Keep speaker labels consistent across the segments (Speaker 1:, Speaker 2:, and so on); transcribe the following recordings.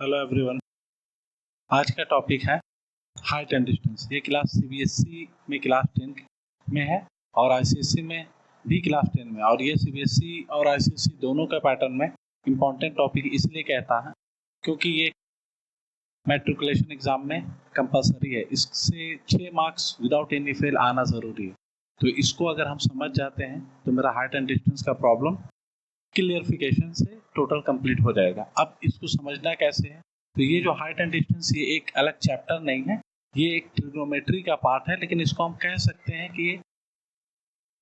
Speaker 1: Hello everyone. आज का topic है हाइट एंड डिस्टेंस। ये क्लास सीबीएसई में क्लास 10 में है और आईसीएसई में भी क्लास 10 में, और ये सीबीएसई और आईसीएसई दोनों का पैटर्न में इम्पॉर्टेंट टॉपिक इसलिए कहता है क्योंकि ये मैट्रिकुलेशन एग्जाम में कंपलसरी है। इससे 6 मार्क्स विदाउट एनी फेल आना ज़रूरी है। तो इसको अगर हम समझ जाते हैं तो मेरा हाइट एंड डिस्टेंस का प्रॉब्लम क्लियरिफिकेशन से टोटल कंप्लीट हो जाएगा। अब इसको समझना कैसे है, तो ये जो हाइट एंड डिस्टेंस ये एक अलग चैप्टर नहीं है, ये एक ट्रिग्नोमेट्री का पार्ट है, लेकिन इसको हम कह सकते हैं कि ये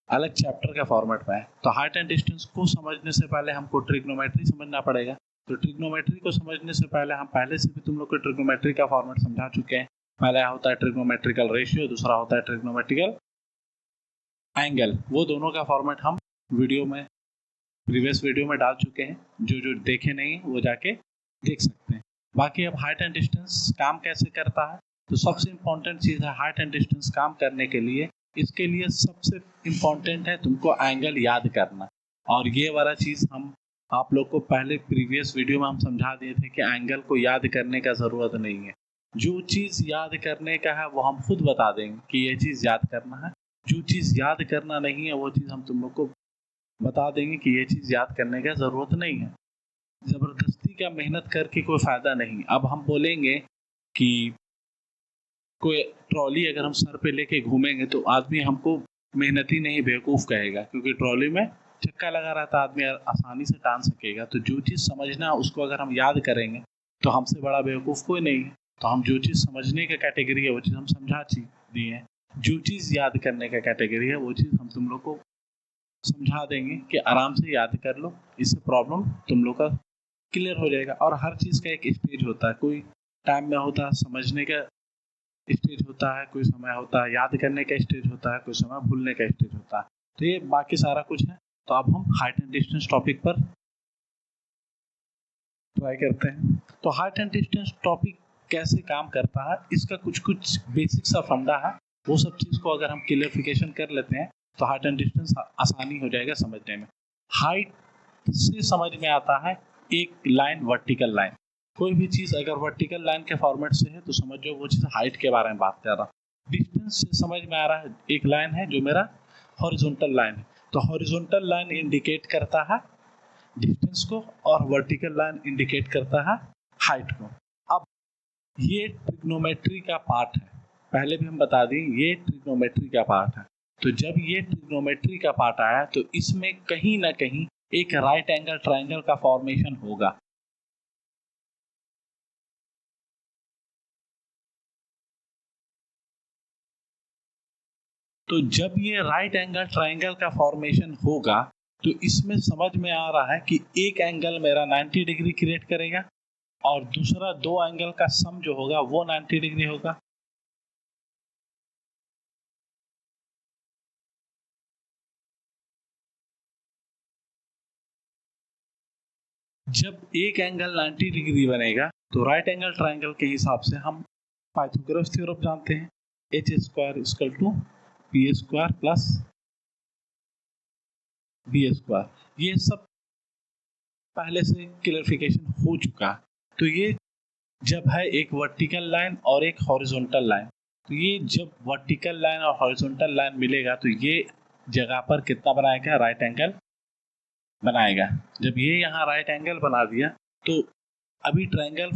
Speaker 1: अलग चैप्टर का फॉर्मेट में है। तो हाइट एंड डिस्टेंस को समझने से पहले हमको ट्रिग्नोमेट्री समझना पड़ेगा। तो ट्रिग्नोमेट्री को समझने से पहले हम पहले से भी तुम लोग को ट्रिग्नोमेट्री का फॉर्मेट समझा चुके हैं। पहला होता है ट्रिग्नोमेट्रिकल रेशियो, दूसरा होता है ट्रिग्नोमेट्रिकल एंगल। वो दोनों का फॉर्मेट हम प्रीवियस वीडियो में डाल चुके हैं। जो देखे नहीं है वो जाके देख सकते हैं। बाकी अब हाइट एंड डिस्टेंस काम कैसे करता है, तो सबसे इम्पोर्टेंट चीज़ है हाइट एंड डिस्टेंस काम करने के लिए, इसके लिए सबसे इम्पोर्टेंट है तुमको एंगल याद करना। और ये वाला चीज़ हम आप लोग को पहले प्रीवियस वीडियो में हम समझा दिए थे कि एंगल को याद करने का ज़रूरत नहीं है। जो चीज़ याद करने का है वो हम खुद बता देंगे कि ये चीज़ याद करना है। जो चीज़ याद करना नहीं है वो चीज़ हम तुम लोग को बता देंगे कि ये चीज़ याद करने का ज़रूरत नहीं है। ज़बरदस्ती का मेहनत करके कोई फ़ायदा नहीं। अब हम बोलेंगे कि कोई ट्रॉली अगर हम सर पे लेके घूमेंगे तो आदमी हमको मेहनती नहीं बेवकूफ़ कहेगा, क्योंकि ट्रॉली में चक्का लगा रहता है, आदमी आसानी से टान सकेगा। तो जो चीज़ समझना है उसको अगर हम याद करेंगे तो हमसे बड़ा बेवकूफ़ कोई नहीं है। तो हम जो चीज़ समझने का कैटेगरी है वो चीज़ हम समझा दिए हैं। जो चीज़ याद करने का कैटेगरी है वो चीज़ हम तुम लोग को समझा देंगे कि आराम से याद कर लो, इससे प्रॉब्लम तुम लोग का क्लियर हो जाएगा। और हर चीज़ का एक स्टेज होता है, कोई टाइम में होता है समझने का स्टेज होता है, कोई समय होता है याद करने का स्टेज होता है, कोई समय भूलने का स्टेज होता है। तो ये बाकी सारा कुछ है। तो अब हम हाइट एंड डिस्टेंस टॉपिक पर ट्राई करते हैं। तो हाइट एंड डिस्टेंस टॉपिक कैसे काम करता है, इसका कुछ बेसिक सा फंडा है। वो सब चीज़ को अगर हम क्लियरिफिकेशन कर लेते हैं तो हाइट एंड डिस्टेंस आसानी हो जाएगा समझने में। हाइट से समझ में आता है एक लाइन, वर्टिकल लाइन। कोई भी चीज़ अगर वर्टिकल लाइन के फॉर्मेट से है तो समझो वो चीज़ हाइट के बारे में बात कर रहा हूँ। डिस्टेंस से समझ में आ रहा है एक लाइन है जो मेरा हॉरिजॉन्टल लाइन है। तो हॉरिजॉन्टल लाइन इंडिकेट करता है डिस्टेंस को और वर्टिकल लाइन इंडिकेट करता है हाइट को। अब ये ट्रिग्नोमेट्री का पार्ट है, पहले भी हम बता दें ये ट्रिग्नोमेट्री का पार्ट है। तो जब ये ट्रिग्नोमेट्री का पार्ट आया तो इसमें कहीं ना कहीं एक राइट एंगल ट्रायंगल का फॉर्मेशन होगा। तो जब ये राइट एंगल ट्रायंगल का फॉर्मेशन होगा तो इसमें समझ में आ रहा है कि एक एंगल मेरा 90 डिग्री क्रिएट करेगा और दूसरा दो एंगल का सम जो होगा वो 90 डिग्री होगा। जब एक एंगल 90 डिग्री बनेगा तो राइट एंगल ट्रायंगल के हिसाब से हम पाइथागोरस थ्योरम जानते हैं, h square equal to p square plus b square. ये सब पहले से क्लियरिफिकेशन हो चुका है। तो ये जब है एक वर्टिकल लाइन और एक हॉरिजॉन्टल लाइन, तो ये जब वर्टिकल लाइन और हॉरिजॉन्टल लाइन मिलेगा तो ये जगह पर कितना बनाएगा, राइट एंगल बनाएगा। जब ये यहाँ राइट एंगल बना दिया तो अभी ट्रायंगल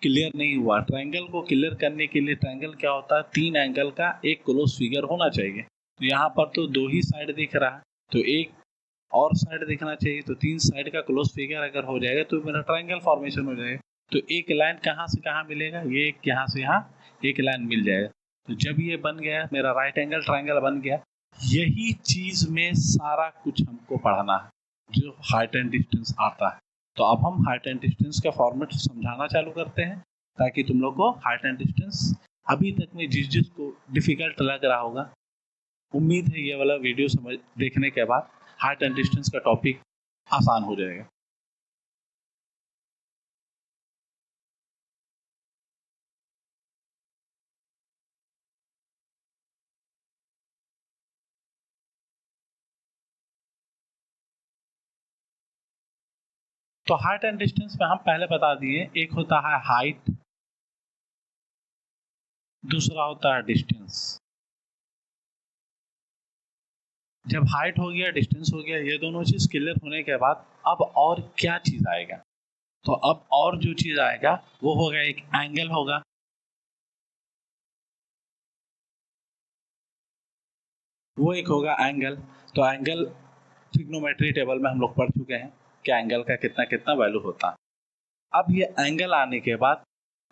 Speaker 1: क्लियर नहीं हुआ। ट्रायंगल को क्लियर करने के लिए ट्रायंगल क्या होता है, तीन एंगल का एक क्लोज फिगर होना चाहिए। तो यहाँ पर तो दो ही साइड दिख रहा है, तो एक और साइड दिखना चाहिए। तो तीन साइड का क्लोज फिगर अगर हो जाएगा तो मेरा ट्रायंगल फॉर्मेशन हो जाएगा। तो एक लाइन कहाँ से कहाँ मिलेगा, ये एक यहाँ से यहाँ एक लाइन मिल जाएगा। तो जब ये बन गया मेरा राइट एंगल ट्रायंगल बन गया, यही चीज में सारा कुछ हमको पढ़ना है जो हाइट एंड डिस्टेंस आता है। तो अब हम हाइट एंड डिस्टेंस का फॉर्मेट समझाना चालू करते हैं ताकि तुम लोग को हाइट एंड डिस्टेंस अभी तक में जिस को डिफिकल्ट लग रहा होगा, उम्मीद है ये वाला वीडियो समझ देखने के बाद हाइट एंड डिस्टेंस का टॉपिक आसान हो जाएगा। तो हाइट एंड डिस्टेंस में हम पहले बता दिए, एक होता है हाइट, दूसरा होता है डिस्टेंस। जब हाइट हो गया, डिस्टेंस हो गया, ये दोनों चीज क्लियर होने के बाद अब और क्या चीज आएगा? तो अब और जो चीज आएगा वो होगा एक एंगल होगा। वो एक होगा एंगल। तो एंगल ट्रिग्नोमेट्री टेबल में हम लोग पढ़ चुके हैं कि एंगल का कितना कितना वैल्यू होता है। अब ये एंगल आने के बाद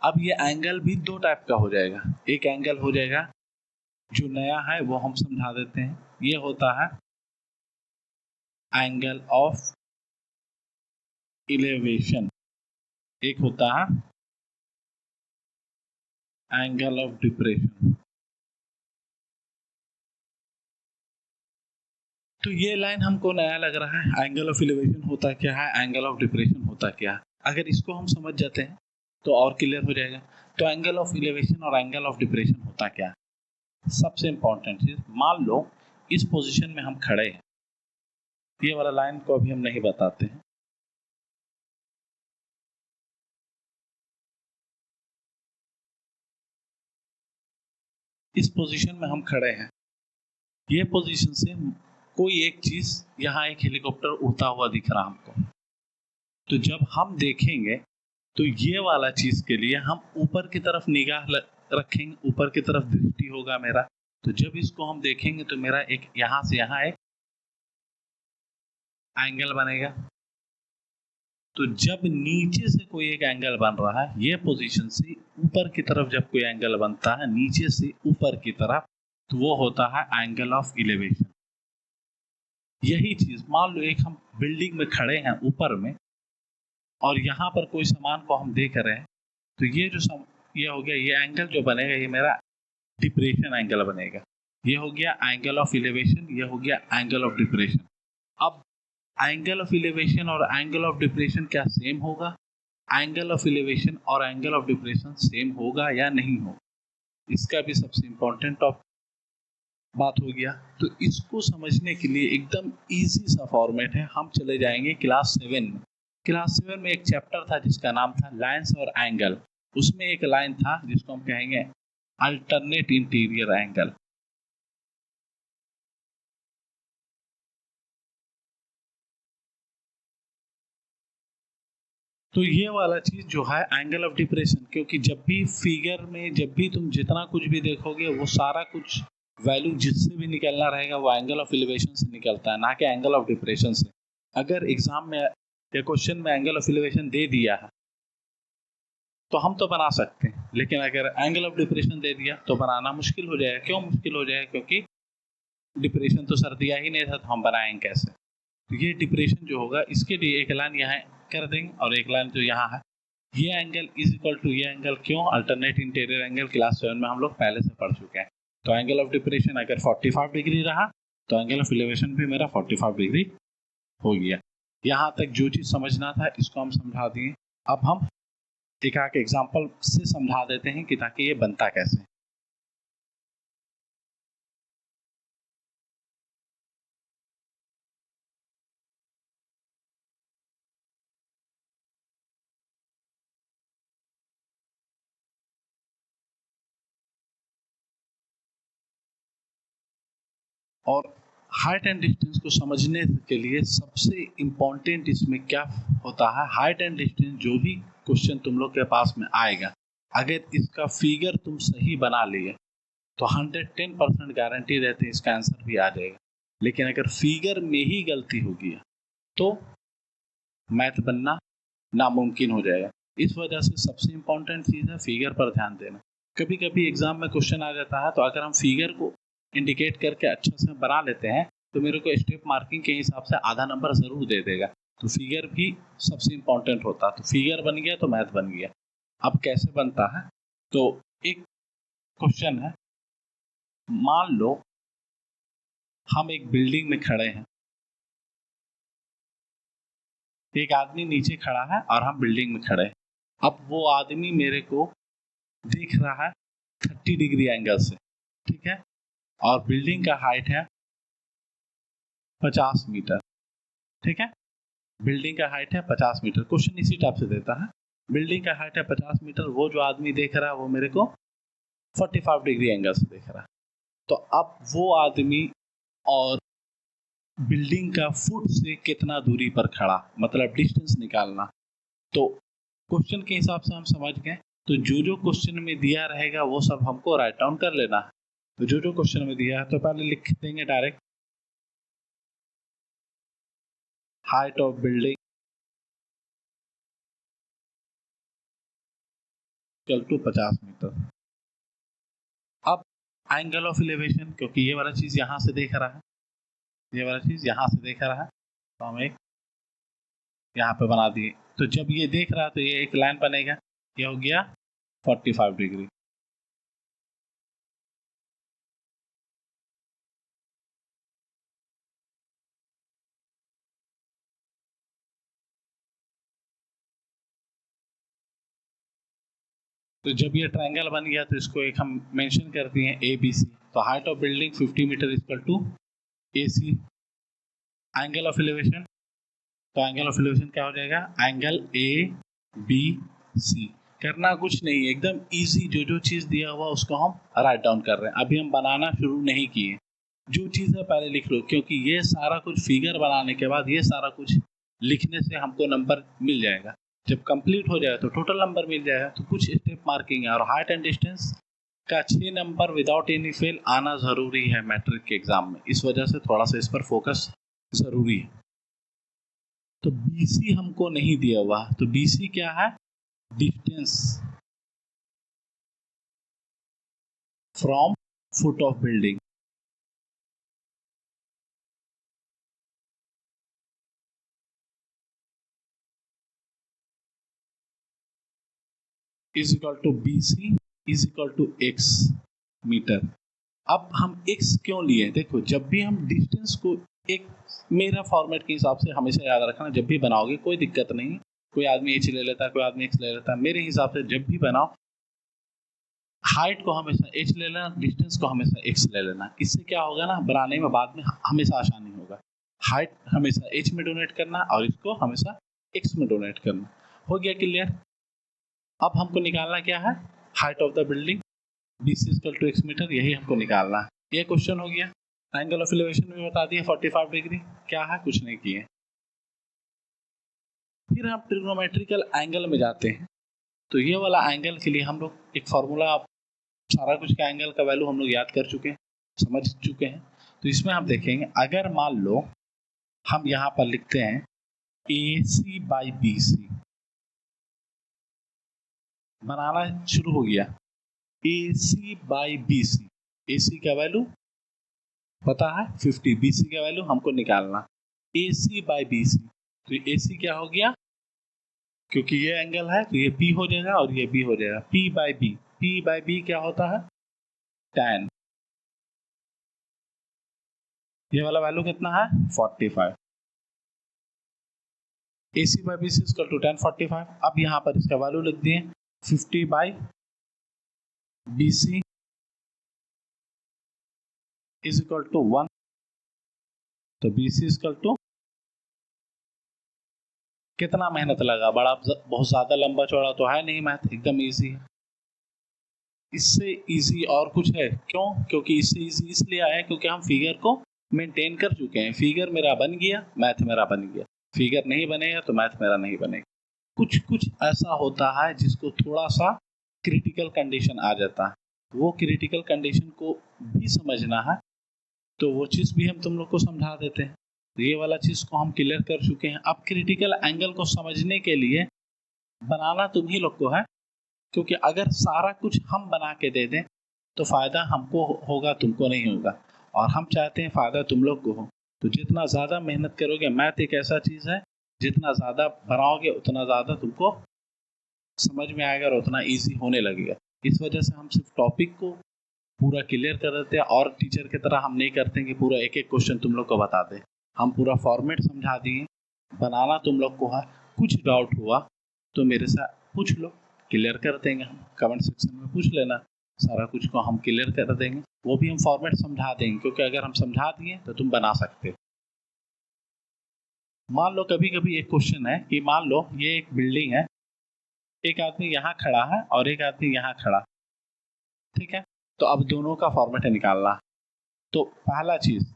Speaker 1: अब ये एंगल भी दो टाइप का हो जाएगा। एक एंगल हो जाएगा जो नया है, वो हम समझा देते हैं। ये होता है एंगल ऑफ इलेवेशन, एक होता है एंगल ऑफ डिप्रेशन। तो ये लाइन हमको नया लग रहा है, एंगल ऑफ इलेवेशन होता क्या है, एंगल ऑफ डिप्रेशन होता क्या है। अगर इसको हम समझ जाते हैं तो और क्लियर हो जाएगा। तो एंगल ऑफ इलेवेशन और एंगल ऑफ डिप्रेशन होता क्या है? सबसे इंपॉर्टेंट चीज, मान लो इस पोजीशन में हम खड़े हैं, ये वाला लाइन को अभी हम नहीं बताते हैं। इस पोजीशन में हम खड़े हैं, ये पोजीशन से कोई एक चीज, यहाँ एक हेलीकॉप्टर उड़ता हुआ दिख रहा हमको। तो जब हम देखेंगे तो ये वाला चीज के लिए हम ऊपर की तरफ निगाह रखेंगे, ऊपर की तरफ दृष्टि होगा मेरा। तो जब इसको हम देखेंगे तो मेरा एक यहां से यहां एक एंगल बनेगा। तो जब नीचे से कोई एक एंगल बन रहा है, ये पोजीशन से ऊपर की तरफ जब कोई एंगल बनता है नीचे से ऊपर की तरफ, तो वो होता है एंगल ऑफ इलेवेशन। यही चीज मान लो एक हम बिल्डिंग में खड़े हैं ऊपर में, और यहाँ पर कोई सामान को हम देख रहे हैं, तो ये जो ये हो गया, ये एंगल जो बनेगा ये मेरा डिप्रेशन एंगल बनेगा। ये हो गया एंगल ऑफ इलेवेशन, ये हो गया एंगल ऑफ डिप्रेशन। अब एंगल ऑफ इलेवेशन और एंगल ऑफ डिप्रेशन क्या सेम होगा? एंगल ऑफ इलेवेशन और एंगल ऑफ डिप्रेशन सेम होगा या नहीं होगा? इसका भी सबसे इंपॉर्टेंट बात हो गया। तो इसको समझने के लिए एकदम इजी सा फॉर्मेट है, हम चले जाएंगे क्लास 7 में। क्लास 7 में एक चैप्टर था जिसका नाम था लाइन्स और एंगल। उसमें एक लाइन था जिसको हम कहेंगे अल्टरनेट इंटीरियर एंगल। तो ये वाला चीज जो है एंगल ऑफ डिप्रेशन, क्योंकि जब भी फिगर में जब भी तुम जितना कुछ भी देखोगे वो सारा कुछ वैल्यू जिससे भी निकलना रहेगा वो एंगल ऑफ एलिवेशन से निकलता है, ना कि एंगल ऑफ डिप्रेशन से। अगर एग्जाम में या क्वेश्चन में एंगल ऑफ एलिवेशन दे दिया है तो हम तो बना सकते हैं, लेकिन अगर एंगल ऑफ डिप्रेशन दे दिया तो बनाना मुश्किल हो जाएगा। क्यों मुश्किल हो जाएगा? क्योंकि डिप्रेशन तो सर दिया ही नहीं था, तो हम बनाएंगे कैसे? तो ये डिप्रेशन जो होगा इसके लिए एक लाइन यहाँ कर देंगे और एक लाइन जो यहाँ है, ये एंगल इज इक्वल टू ये एंगल। क्यों? अल्टरनेट इंटीरियर एंगल क्लास 7 में हम लोग पहले से पढ़ चुके हैं। तो एंगल ऑफ डिप्रेशन अगर 45 डिग्री रहा तो एंगल ऑफ एलिवेशन भी मेरा 45 डिग्री हो गया। यहाँ तक जो चीज समझना था इसको हम समझा दिए। अब हम एक आके एग्जाम्पल से समझा देते हैं कि ताकि ये बनता कैसे। और हाइट एंड डिस्टेंस को समझने के लिए सबसे इम्पोर्टेंट इसमें क्या होता है, हाइट एंड डिस्टेंस जो भी क्वेश्चन तुम लोग के पास में आएगा, अगर इसका फिगर तुम सही बना लिए तो 110% गारंटी रहती है इसका आंसर भी आ जाएगा। लेकिन अगर फिगर में ही गलती होगी तो मैथ बनना नामुमकिन हो जाएगा। इस वजह से सबसे इम्पोर्टेंट चीज़ है फिगर पर ध्यान देना। कभी कभी एग्जाम में क्वेश्चन आ जाता है, तो अगर हम फिगर को इंडिकेट करके अच्छे से बना लेते हैं तो मेरे को स्टेप मार्किंग के हिसाब से आधा नंबर ज़रूर दे देगा। तो फिगर भी सबसे इम्पोर्टेंट होता है। तो फिगर बन गया तो मैथ बन गया। अब कैसे बनता है? तो एक क्वेश्चन है, मान लो हम एक बिल्डिंग में खड़े हैं, एक आदमी नीचे खड़ा है और हम बिल्डिंग में खड़े हैं। अब वो आदमी मेरे को देख रहा है 30 डिग्री एंगल से, ठीक है, और बिल्डिंग का हाइट है 50 मीटर, ठीक है। बिल्डिंग का हाइट है 50 मीटर, क्वेश्चन इसी टाइप से देता है। बिल्डिंग का हाइट है 50 मीटर, वो जो आदमी देख रहा है वो मेरे को 45 डिग्री एंगल से देख रहा है। तो अब वो आदमी और बिल्डिंग का फुट से कितना दूरी पर खड़ा, मतलब डिस्टेंस निकालना। तो क्वेश्चन के हिसाब से हम समझ गए। तो जो जो क्वेश्चन में दिया रहेगा वो सब हमको राइट डाउन कर लेना है। तो जो जो क्वेश्चन में दिया है तो पहले लिख देंगे direct, height of building equal to 50 metre. अब एंगल ऑफ एलिवेशन, क्योंकि ये वाला चीज यहाँ से देख रहा है, ये वाला चीज यहाँ से देख रहा है, तो हम एक यहाँ पे बना दिए। तो जब ये देख रहा है तो ये एक लाइन बनेगा, ये हो गया 45 डिग्री। तो जब ये ट्रायंगल बन गया तो इसको एक हम मेंशन कर दिए ए बी सी। तो height of building 50 metre equal to A C. Angle of elevation, तो एंगल ऑफ एलिवेशन क्या हो जाएगा, एंगल ए बी सी। करना कुछ नहीं, एकदम इजी, जो जो चीज दिया हुआ उसको हम राइट डाउन कर रहे हैं। अभी हम बनाना शुरू नहीं किए, जो चीज है पहले लिख लो, क्योंकि ये सारा कुछ फिगर बनाने के बाद ये सारा कुछ लिखने से हमको नंबर मिल जाएगा। जब कंप्लीट हो जाए तो टोटल नंबर मिल जाएगा। तो कुछ स्टेप मार्किंग है, और हाइट एंड डिस्टेंस का 6 नंबर विदाउट एनी फेल आना जरूरी है मैट्रिक के एग्जाम में, इस वजह से थोड़ा सा इस पर फोकस जरूरी है। तो BC हमको नहीं दिया हुआ, तो BC क्या है, distance from foot of building is equal to BC is equal to x metre. अब हम x क्यों लिए, देखो जब भी हम डिस्टेंस को एक, मेरा फॉर्मेट के हिसाब से हमेशा याद रखना, जब भी बनाओगे कोई दिक्कत नहीं, कोई आदमी h ले लेता है, कोई आदमी x ले लेता है, मेरे हिसाब से जब भी बनाओ हाइट को हमेशा h ले लेना, डिस्टेंस को हमेशा x ले लेना। इससे क्या होगा ना, बनाने में बाद में हमेशा आसानी होगा। हाइट हमेशा h में डोनेट करना और इसको हमेशा x में डोनेट करना। हो गया क्लियर। अब हमको निकालना क्या है, height of the building BC equal to x metre, यही हमको निकालना है। ये क्वेश्चन हो गया। एंगल ऑफ एलिवेशन में बता दिया 45 डिग्री, क्या है, कुछ नहीं किए। फिर हम ट्रिग्नोमेट्रिकल एंगल में जाते हैं। तो ये वाला एंगल के लिए हम लोग एक फॉर्मूला, सारा कुछ का एंगल का वैल्यू हम लोग याद कर चुके हैं, समझ चुके हैं। तो इसमें हम देखेंगे, अगर मान लो हम यहाँ पर लिखते हैं AC बाई BC, बनाना शुरू हो गया, AC बाई BC, AC का वैल्यू पता है 50, BC का वैल्यू हमको निकालना, AC बाई BC। तो AC क्या हो गया, क्योंकि ये एंगल है तो ये P हो जाएगा और ये B हो जाएगा, P by B। P by B क्या होता है, tan। ये वाला वैल्यू कितना है 45। AC by BC equal to tan 45। अब यहाँ पर इसका वैल्यू लिख दिए 50 by BC is equal to 1। तो BC इक्वल टू, कितना मेहनत लगा, बड़ा बहुत ज्यादा लंबा चौड़ा तो है नहीं, मैथ एकदम इजी है। इससे इजी और कुछ है, क्यों, क्योंकि इससे इजी इसलिए आया क्योंकि हम फिगर को मेंटेन कर चुके हैं। फिगर मेरा बन गया, मैथ मेरा बन गया। फिगर नहीं बनेगा तो मैथ मेरा नहीं बनेगा। कुछ कुछ ऐसा होता है जिसको थोड़ा सा क्रिटिकल कंडीशन आ जाता है, वो क्रिटिकल कंडीशन को भी समझना है, तो वो चीज़ भी हम तुम लोग को समझा देते हैं। तो ये वाला चीज़ को हम क्लियर कर चुके हैं। अब क्रिटिकल एंगल को समझने के लिए बनाना तुम ही लोग को है, क्योंकि अगर सारा कुछ हम बना के दे दें तो फ़ायदा हमको होगा, तुमको नहीं होगा, और हम चाहते हैं फ़ायदा तुम लोग को हो। तो जितना ज़्यादा मेहनत करोगे, मैथ एक ऐसा चीज़ है जितना ज़्यादा बनाओगे उतना ज़्यादा तुमको समझ में आएगा और उतना ईजी होने लगेगा। इस वजह से हम सिर्फ टॉपिक को पूरा क्लियर कर देते हैं, और टीचर की तरह हम नहीं करते कि पूरा एक एक क्वेश्चन तुम लोग को बता दें। हम पूरा फॉर्मेट समझा दिए, बनाना तुम लोग को है। कुछ डाउट हुआ तो मेरे से पूछ लो, क्लियर कर देंगे हम, कमेंट सेक्शन में पूछ लेना, सारा कुछ को हम क्लियर कर देंगे। वो भी हम फॉर्मेट समझा देंगे, क्योंकि अगर हम समझा दिए तो तुम बना सकते हो। मान लो कभी कभी एक क्वेश्चन है कि मान लो ये एक बिल्डिंग है, एक आदमी यहाँ खड़ा है और एक आदमी यहाँ खड़ा, ठीक है। तो अब दोनों का फॉर्मेट निकालना। तो पहला चीज,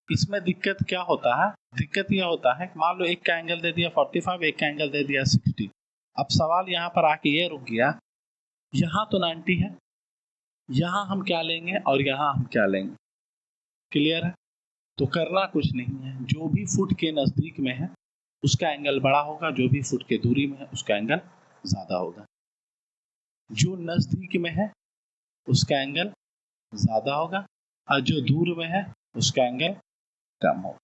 Speaker 1: इसमें दिक्कत क्या होता है, दिक्कत यह होता है कि मान लो एक का एंगल दे दिया 45, एक का एंगल दे दिया 60। अब सवाल यहाँ पर आके ये रुक गया, यहाँ तो 90 है, यहाँ हम क्या लेंगे और यहाँ हम क्या लेंगे। क्लियर है। तो करना कुछ नहीं है, जो भी फुट के नजदीक में है उसका एंगल बड़ा होगा, जो भी फुट के दूरी में है उसका एंगल ज्यादा होगा। जो नजदीक में है उसका एंगल ज्यादा होगा और जो दूर में है उसका एंगल कम होगा।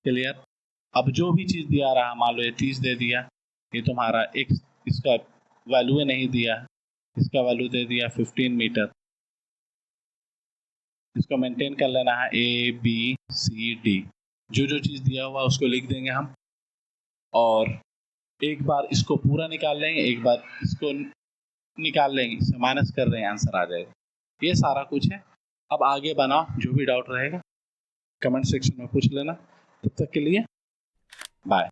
Speaker 1: क्लियर। अब जो भी चीज दिया रहा, मान लो ये 30 दे दिया, ये तुम्हारा एक, इसका वैल्यू नहीं दिया, इसका वैल्यू दे दिया 15 मीटर। इसको मेंटेन कर लेना है ए बी सी डी, जो जो चीज दिया हुआ उसको लिख देंगे हम, और एक बार इसको पूरा निकाल लेंगे, एक बार इसको निकाल लेंगे, इससे माइनस कर रहे हैं, आंसर आ जाएगा। ये सारा कुछ है। अब आगे बनाओ, जो भी डाउट रहेगा कमेंट सेक्शन में पूछ लेना। तब तक के लिए बाय।